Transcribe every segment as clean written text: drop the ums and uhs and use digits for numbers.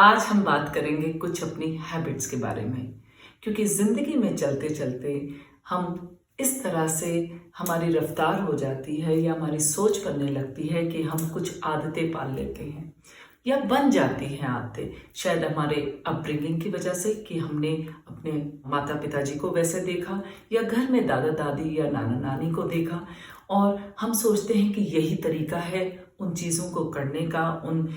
आज हम बात करेंगे कुछ अपनी हैबिट्स के बारे में, क्योंकि ज़िंदगी में चलते चलते हम इस तरह से हमारी रफ्तार हो जाती है या हमारी सोच बनने लगती है कि हम कुछ आदतें पाल लेते हैं या बन जाती हैं आदतें। शायद हमारे अपब्रिंगिंग की वजह से कि हमने अपने माता पिताजी को वैसे देखा या घर में दादा दादी या नाना नानी को देखा और हम सोचते हैं कि यही तरीका है उन चीज़ों को करने का, उन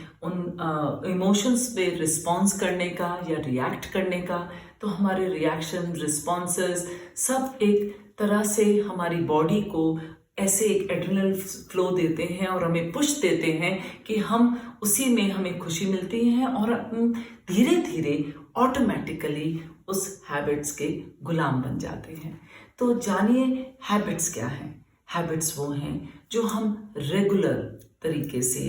इमोशंस पे रिस्पॉन्स करने का या रिएक्ट करने का। तो हमारे रिएक्शन रिस्पॉन्सेस सब एक तरह से हमारी बॉडी को ऐसे एक एड्रेनल फ्लो देते हैं और हमें पुश देते हैं कि हम उसी में हमें खुशी मिलती है और धीरे धीरे ऑटोमेटिकली उस हैबिट्स के गुलाम बन जाते हैं। तो जानिए हैबिट्स क्या हैं। हैबिट्स वो हैं जो हम रेगुलर तरीके से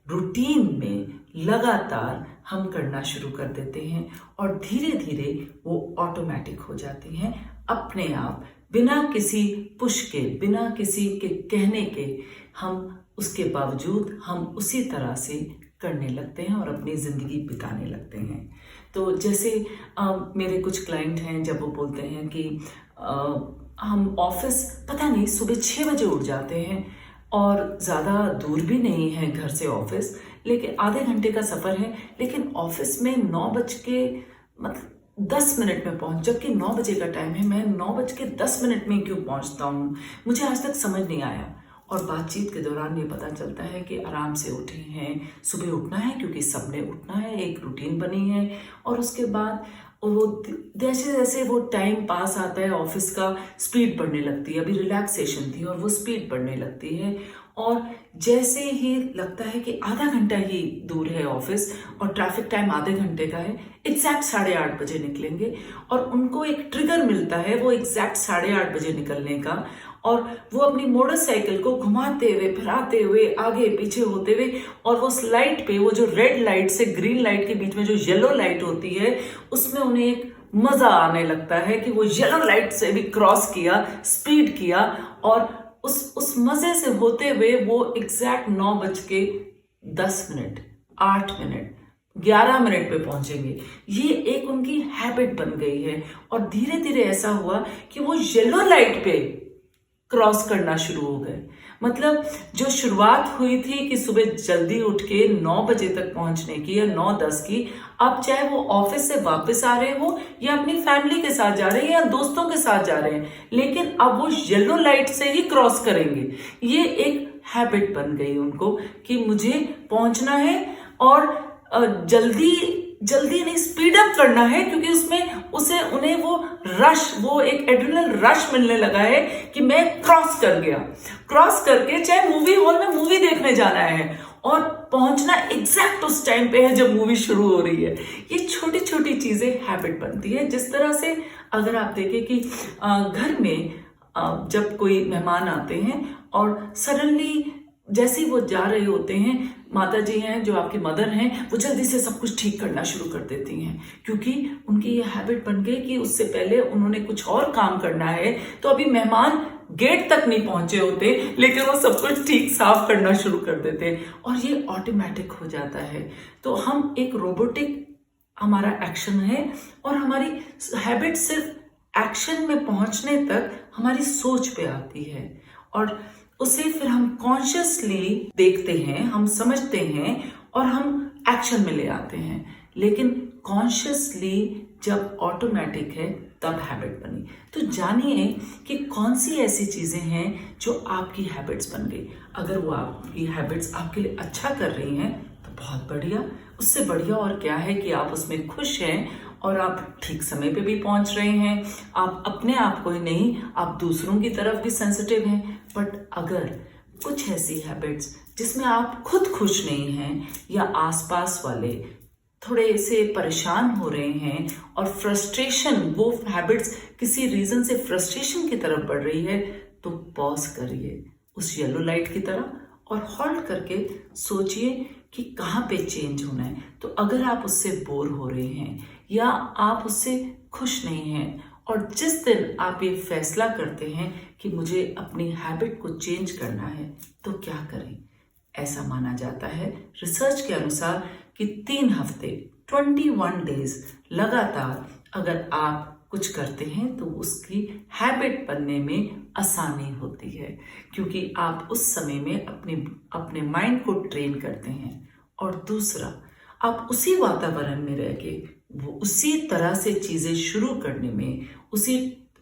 रूटीन में लगातार हम करना शुरू कर देते हैं और धीरे धीरे वो ऑटोमेटिक हो जाती हैं अपने आप, बिना किसी पुश के, बिना किसी के कहने के। हम उसके बावजूद हम उसी तरह से करने लगते हैं और अपनी ज़िंदगी बिताने लगते हैं। तो जैसे मेरे कुछ क्लाइंट हैं, जब वो बोलते हैं कि हम ऑफिस पता नहीं सुबह 6 बजे उठ जाते हैं और ज़्यादा दूर भी नहीं है घर से ऑफिस, लेकिन आधे घंटे का सफ़र है, लेकिन ऑफिस में 9:10 में पहुंच, जबकि 9 बजे का टाइम है। मैं 9:10 में क्यों पहुंचता हूं, मुझे आज तक समझ नहीं आया। और बातचीत के दौरान ये पता चलता है कि आराम से उठे हैं, सुबह उठना है क्योंकि सबने उठना है, एक रूटीन बनी है। और उसके बाद वो जैसे जैसे वो टाइम पास आता है ऑफिस का स्पीड बढ़ने लगती है। अभी रिलैक्सेशन थी और वो स्पीड बढ़ने लगती है और जैसे ही लगता है कि आधा घंटा ही दूर है ऑफिस और ट्रैफिक टाइम आधे घंटे का है, एग्जैक्ट 8:30 बजे निकलेंगे और उनको एक ट्रिगर मिलता है वो एग्जैक्ट 8:30 बजे निकलने का। और वो अपनी मोटरसाइकिल को घुमाते हुए, फिराते हुए, आगे पीछे होते हुए, और वो लाइट पे, वो जो रेड लाइट से ग्रीन लाइट के बीच में जो येलो लाइट होती है, उसमें उन्हें एक मजा आने लगता है कि वो येलो लाइट से भी क्रॉस किया, स्पीड किया और उस मजे से होते हुए वो एग्जैक्ट 9:10, 8 मिनट, 11 मिनट पे पहुंचेंगे। ये एक उनकी हैबिट बन गई है और धीरे धीरे ऐसा हुआ कि वो येलो लाइट पे क्रॉस करना शुरू हो गए। मतलब जो शुरुआत हुई थी कि सुबह जल्दी उठ के 9 बजे तक पहुंचने की या 9:10 की, अब चाहे वो ऑफिस से वापस आ रहे हो या अपनी फैमिली के साथ जा रहे हैं या दोस्तों के साथ जा रहे हैं, लेकिन अब वो येलो लाइट से ही क्रॉस करेंगे। ये एक हैबिट बन गई उनको कि मुझे पहुंचना है और जल्दी नहीं, स्पीड अप करना है, क्योंकि उन्हें वो एक एड्रेनल रश मिलने लगा है कि मैं क्रॉस कर गया। क्रॉस करके चाहे मूवी हॉल में मूवी देखने जाना है और पहुंचना एग्जैक्ट उस टाइम पे है जब मूवी शुरू हो रही है। ये छोटी छोटी चीजें हैबिट बनती है। जिस तरह से अगर आप देखें कि घर में जब कोई मेहमान आते हैं और सडनली जैसे ही वो जा रहे होते हैं, माता जी हैं जो आपकी मदर हैं, वो जल्दी से सब कुछ ठीक करना शुरू कर देती हैं, क्योंकि उनकी ये हैबिट बन गई कि उससे पहले उन्होंने कुछ और काम करना है। तो अभी मेहमान गेट तक नहीं पहुंचे होते, लेकिन वो सब कुछ ठीक साफ करना शुरू कर देते हैं और ये ऑटोमेटिक हो जाता है। तो हम एक रोबोटिक हमारा एक्शन है और हमारी हैबिट सिर्फ एक्शन में पहुंचने तक हमारी सोच पे आती है और उसे फिर हम कॉन्शियसली देखते हैं, हम समझते हैं और हम एक्शन में ले आते हैं। लेकिन कॉन्शियसली जब ऑटोमेटिक है तब हैबिट बनी। तो जानिए कि कौन सी ऐसी चीजें हैं जो आपकी हैबिट्स बन गई। अगर वो आपकी हैबिट्स आपके लिए अच्छा कर रही हैं तो बहुत बढ़िया। उससे बढ़िया और क्या है कि आप उसमें खुश हैं और आप ठीक समय पे भी पहुंच रहे हैं। आप अपने आप को ही नहीं, आप दूसरों की तरफ भी सेंसिटिव हैं। बट अगर कुछ ऐसी हैबिट्स जिसमें आप खुद खुश नहीं हैं या आसपास वाले थोड़े से परेशान हो रहे हैं और फ्रस्ट्रेशन, वो हैबिट्स किसी रीजन से फ्रस्ट्रेशन की तरफ बढ़ रही है, तो पॉज करिए उस येलो लाइट की तरह और हॉल्ट करके सोचिए कि कहाँ पे चेंज होना है। तो अगर आप उससे बोर हो रहे हैं या आप उससे खुश नहीं हैं और जिस दिन आप ये फैसला करते हैं कि मुझे अपनी हैबिट को चेंज करना है, तो क्या करें। ऐसा माना जाता है रिसर्च के अनुसार कि 3 हफ्ते 21 डेज लगातार अगर आप कुछ करते हैं तो उसकी हैबिट बनने में आसानी होती है, क्योंकि आप उस समय में अपने माइंड को ट्रेन करते हैं। और दूसरा, आप उसी वातावरण में रह के वो उसी तरह से चीजें शुरू करने में,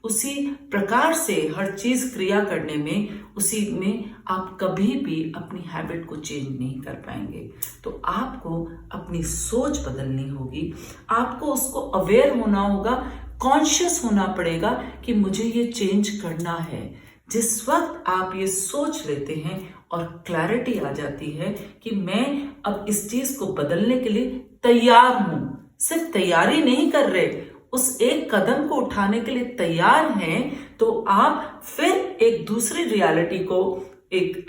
उसी प्रकार से हर चीज क्रिया करने में, उसी में आप कभी भी अपनी हैबिट को चेंज नहीं कर पाएंगे। तो आपको अपनी सोच बदलनी होगी, आपको उसको अवेयर होना होगा, कॉन्शियस होना पड़ेगा कि मुझे ये चेंज करना है। जिस वक्त आप ये सोच लेते हैं और क्लैरिटी आ जाती है कि मैं अब इस चीज को बदलने के लिए तैयार हूं, सिर्फ तैयारी नहीं कर रहे, उस एक कदम को उठाने के लिए तैयार हैं, तो आप फिर एक दूसरी रियलिटी को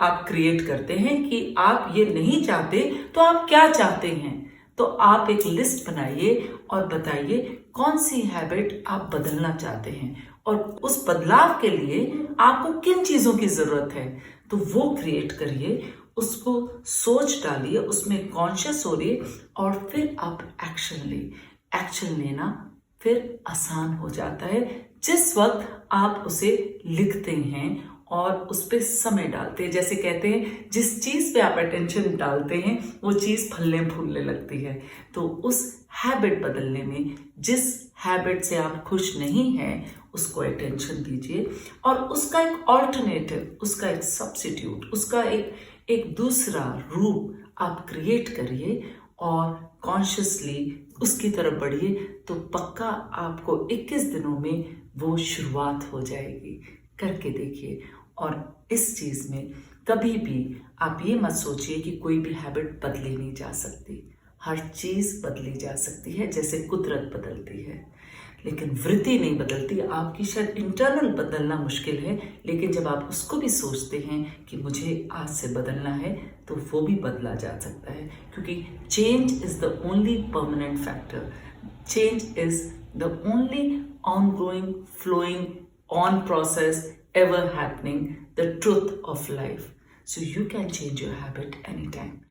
आप क्रिएट करते हैं कि आप ये नहीं चाहते तो आप क्या चाहते हैं। तो आप एक लिस्ट बनाइए और बताइए कौन सी हैबिट आप बदलना चाहते हैं और उस बदलाव के लिए आपको किन चीजों की जरूरत है, तो वो क्रिएट करिए, उसको सोच डालिए, उसमें कॉन्शियस हो रही और फिर आप एक्शन लेना फिर आसान हो जाता है जिस वक्त आप उसे लिखते हैं और उस पर समय डालते हैं। जैसे कहते हैं जिस चीज पे आप अटेंशन डालते हैं वो चीज फलने फूलने लगती है। तो उस हैबिट बदलने में, जिस हैबिट से आप खुश नहीं हैं, उसको अटेंशन दीजिए और उसका एक ऑल्टरनेटिव, उसका एक सब्स्टिट्यूट, उसका एक दूसरा रूप आप क्रिएट करिए और कॉन्शियसली उसकी तरफ बढ़िए। तो पक्का आपको 21 दिनों में वो शुरुआत हो जाएगी। करके देखिए। और इस चीज में कभी भी आप ये मत सोचिए कि कोई भी हैबिट बदली नहीं जा सकती। हर चीज बदली जा सकती है, जैसे कुदरत बदलती है, लेकिन वृत्ति नहीं बदलती। आपकी शायद इंटरनल बदलना मुश्किल है, लेकिन जब आप उसको भी सोचते हैं कि मुझे आज से बदलना है, तो वो भी बदला जा सकता है, क्योंकि change is the only permanent factor. Change is the only ongoing, flowing on process ever happening, the truth of life. So you can change your habit anytime.